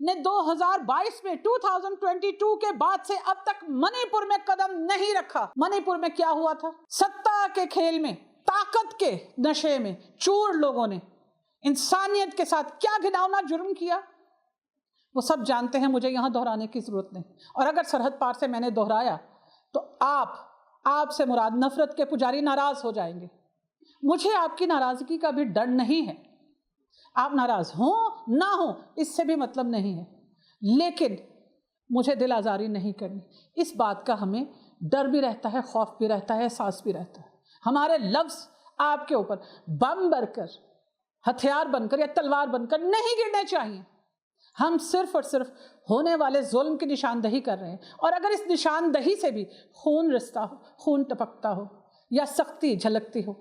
نے 2022 میں 2022 کے بعد سے اب تک منی پور میں قدم نہیں رکھا۔ منی پور میں کیا ہوا تھا؟ ستا کے کھیل میں، طاقت کے نشے میں چور لوگوں نے انسانیت کے ساتھ کیا گھناؤنا جرم کیا، وہ سب جانتے ہیں، مجھے یہاں دہرانے کی ضرورت نہیں۔ اور اگر سرحد پار سے میں نے دہرایا تو آپ سے مراد نفرت کے پجاری ناراض ہو جائیں گے۔ مجھے آپ کی ناراضگی کا بھی ڈر نہیں ہے، آپ ناراض ہوں نہ ہوں اس سے بھی مطلب نہیں ہے، لیکن مجھے دل آزاری نہیں کرنی۔ اس بات کا ہمیں ڈر بھی رہتا ہے، خوف بھی رہتا ہے، احساس بھی رہتا ہے۔ ہمارے لفظ آپ کے اوپر بم بن کر، ہتھیار بن کر یا تلوار بن کر نہیں گرنے چاہیے۔ ہم صرف اور صرف ہونے والے ظلم کی نشاندہی کر رہے ہیں، اور اگر اس نشاندہی سے بھی خون رستا ہو، خون ٹپکتا ہو یا سختی جھلکتی ہو،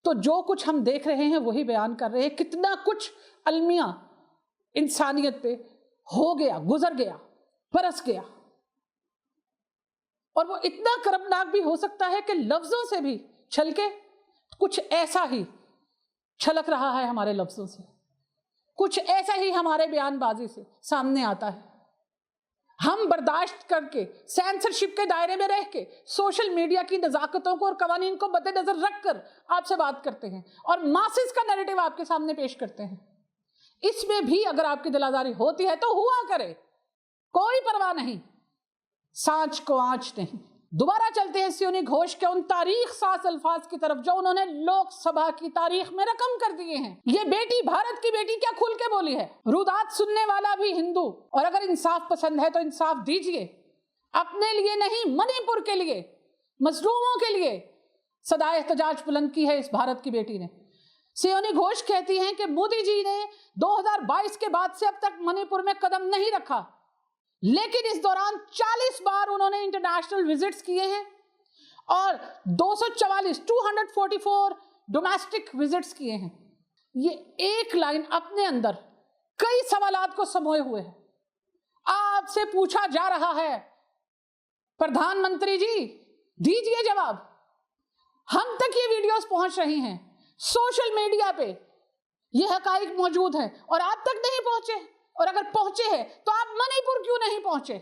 تو جو کچھ ہم دیکھ رہے ہیں وہی بیان کر رہے ہیں۔ کتنا کچھ المیہ انسانیت پہ ہو گیا، گزر گیا، برس گیا، اور وہ اتنا کربناک بھی ہو سکتا ہے کہ لفظوں سے بھی چھلکے۔ کچھ ایسا ہی چھلک رہا ہے ہمارے لفظوں سے، کچھ ایسا ہی ہمارے بیان بازی سے سامنے آتا ہے۔ ہم برداشت کر کے، سینسرشپ کے دائرے میں رہ کے، سوشل میڈیا کی نزاکتوں کو اور قوانین کو مد نظر رکھ کر آپ سے بات کرتے ہیں اور ماسز کا نیریٹو آپ کے سامنے پیش کرتے ہیں۔ اس میں بھی اگر آپ کی دل آزاری ہوتی ہے تو ہوا کرے، کوئی پرواہ نہیں، سانچ کو آنچ نہیں۔ دوبارہ چلتے ہیں سیونی گھوش کے ان تاریخ ساز الفاظ کی طرف جو انہوں نے لوک سبھا کی تاریخ میں رقم کر دیے ہیں۔ یہ بیٹی، بھارت کی بیٹی کیا کھل کے بولی ہے؟ رودات سننے والا بھی ہندو، اور اگر انصاف پسند ہے تو انصاف دیجئے، اپنے لیے نہیں، منی پور کے لیے، مظلوموں کے لیے صدائے احتجاج بلند کی ہے اس بھارت کی بیٹی نے۔ سیونی گھوش کہتی ہیں کہ مودی جی نے 2022 کے بعد سے اب تک منی پور میں قدم نہیں رکھا، لیکن اس دوران 40 بار انہوں نے انٹرنیشنل وزٹس کیے ہیں اور 244 ڈومیسٹک وزٹس کیے ہیں۔ یہ ایک لائن اپنے اندر کئی سوالات کو سموئے ہوئے ہے۔ آپ سے پوچھا جا رہا ہے پردھان منتری جی دیجئے جواب۔ ہم تک یہ ویڈیوز پہنچ رہی ہیں، سوشل میڈیا پہ یہ حقائق موجود ہیں، اور آپ تک نہیں پہنچے، اور اگر پہنچے ہیں تو آپ منی پور کیوں نہیں پہنچے؟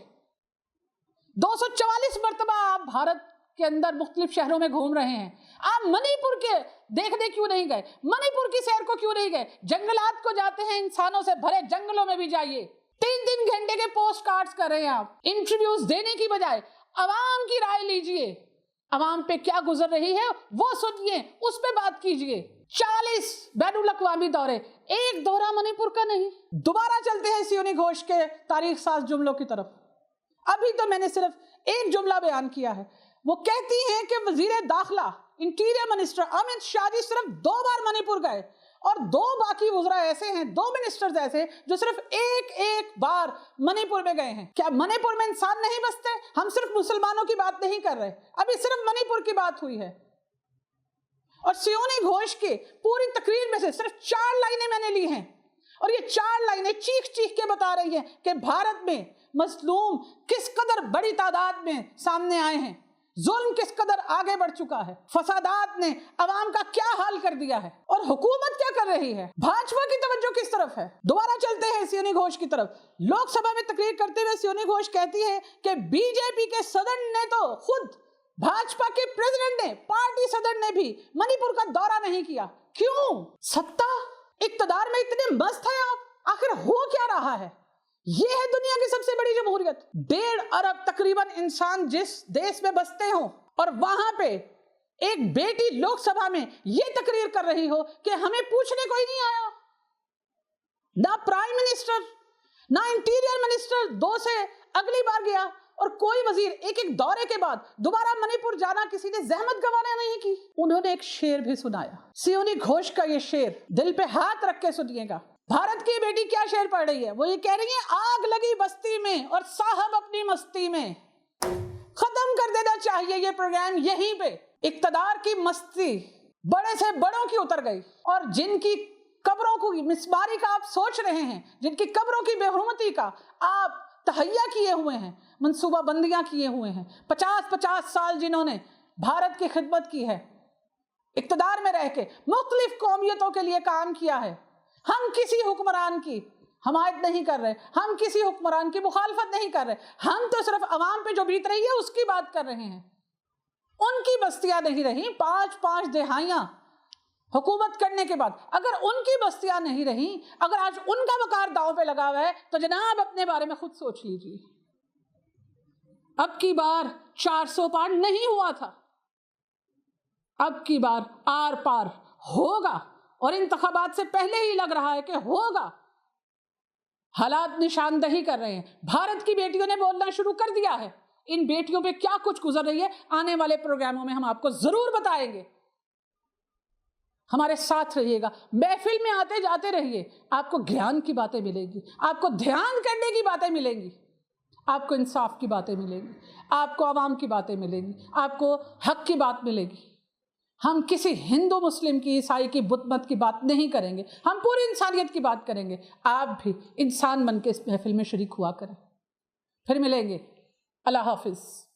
244 مرتبہ آپ بھارت کے اندر مختلف شہروں میں گھوم رہے ہیں، آپ منی پور کے دیکھنے کیوں نہیں گئے؟ منی پور کی سیر کو کیوں نہیں گئے؟ جنگلات کو جاتے ہیں، انسانوں سے بھرے جنگلوں میں بھی جائیے۔ 3 گھنٹے کے پوسٹ کارڈز کر رہے ہیں آپ، انٹرویوز دینے کی بجائے عوام کی رائے لیجئے، عوام پہ کیا گزر رہی ہے وہ سنیے، اس پہ بات کیجئے۔ 40 بین الاقوامی دورے، ایک دورہ منی پور کا نہیں۔ دوبارہ چلتے ہیں سیونی گھوش کے تاریخ ساز جملوں کی طرف۔ ابھی تو میں نے صرف ایک جملہ بیان کیا ہے۔ وہ کہتی ہیں کہ وزیر داخلہ، انٹیریئر منسٹر امت شاہ جی صرف 2 بار منی پور گئے، اور 2 باقی وزراء ایسے ہیں، 2 منسٹرز ایسے جو صرف ایک بار منی پور میں گئے ہیں۔ کیا منی پور میں انسان نہیں بستے؟ ہم صرف مسلمانوں کی بات نہیں کر رہے، ابھی صرف منی پور کی بات ہوئی ہے۔ اور سیونی گھوش کی پوری تقریر میں سے صرف 4 لائنیں میں نے لی ہیں، اور یہ 4 لائنیں چیخ کے بتا رہی ہیں کہ بھارت میں مظلوم کس قدر بڑی تعداد میں سامنے آئے ہیں، ظلم کس قدر آگے بڑھ چکا ہے، فسادات نے عوام کا کیا حال کر دیا ہے، اور حکومت کیا کر رہی ہے، بھاجپا کی توجہ کس طرف ہے۔ دوبارہ چلتے ہیں سیونی گھوش کی طرف۔ لوک سبھا میں تقریر کرتے ہوئے سیونی گھوش کہتی ہے کہ بی جے پی کے صدر نے تو خود، بھاجپا کے پریزیڈنٹ نے، پارٹی صدر نے بھی منی پور کا دورہ نہیں کیا۔ کیوں؟ ستا، اقتدار میں اتنے مست ہیں آپ، آخر ہو کیا رہا ہے؟ یہ ہے دنیا کی سب سے بڑی جمہوریت۔ 1.5 ارب تقریباً انسان جس دیش میں بستے ہوں، اور وہاں پہ ایک بیٹی لوک سبھا میں یہ تقریر کر رہی ہو کہ ہمیں پوچھنے کوئی نہیں آیا، نہ پرائم منسٹر نہ انٹیریئر منسٹر 2 سے اگلی بار گیا، اور کوئی وزیر ایک دورے کے بعد دوبارہ منی پور جانا کسی نے زحمت گوانا نہیں کی۔ انہوں نے ایک شعر بھی سنایا، سیونی گھوش کا یہ شعر دل پہ ہاتھ رکھ کے سنیے گا۔ بھارت کی بیٹی کیا شعر پڑھ رہی ہے؟ وہ یہ کہہ رہی ہے، آگ لگی بستی میں اور صاحب اپنی مستی میں۔ ختم کر دینا چاہیے یہ پروگرام یہیں پہ۔ اقتدار کی مستی بڑے سے بڑوں کی اتر گئی، اور جن کی قبروں کو مسماری کا آپ سوچ رہے ہیں، جن کی قبروں کی بے حرمتی کا آپ تہیہ کیے ہوئے ہیں، منصوبہ بندیاں کیے ہوئے ہیں، 50 سال جنہوں نے بھارت کی خدمت کی ہے، اقتدار میں رہ کے مختلف قومیتوں کے لیے کام کیا ہے، ہم کسی حکمران کی حمایت نہیں کر رہے، ہم کسی حکمران کی مخالفت نہیں کر رہے، ہم تو صرف عوام پہ جو بیت رہی ہے اس کی بات کر رہے ہیں۔ ان کی بستیاں نہیں رہیں، پانچ دہائیاں حکومت کرنے کے بعد اگر ان کی بستیاں نہیں رہیں، اگر آج ان کا وقار داؤں پہ لگا ہوا ہے، تو جناب اپنے بارے میں خود سوچ لیجیے۔ اب کی بار 400 پار نہیں ہوا تھا، اب کی بار آر پار ہوگا، اور انتخابات سے پہلے ہی لگ رہا ہے کہ ہوگا۔ حالات نشاندہی کر رہے ہیں، بھارت کی بیٹیوں نے بولنا شروع کر دیا ہے۔ ان بیٹیوں پہ کیا کچھ گزر رہی ہے آنے والے پروگراموں میں ہم آپ کو ضرور بتائیں گے۔ ہمارے ساتھ رہیے گا، محفل میں آتے جاتے رہیے، آپ کو گیان کی باتیں ملیں گی، آپ کو دھیان کرنے کی باتیں ملیں گی، آپ کو انصاف کی باتیں ملیں گی، آپ کو عوام کی باتیں ملیں گی، آپ کو حق کی بات ملے گی۔ ہم کسی ہندو مسلم کی عیسائی کی بت مت کی بات نہیں کریں گے، ہم پوری انسانیت کی بات کریں گے۔ آپ بھی انسان بن کے اس محفل میں شریک ہوا کریں۔ پھر ملیں گے، اللہ حافظ۔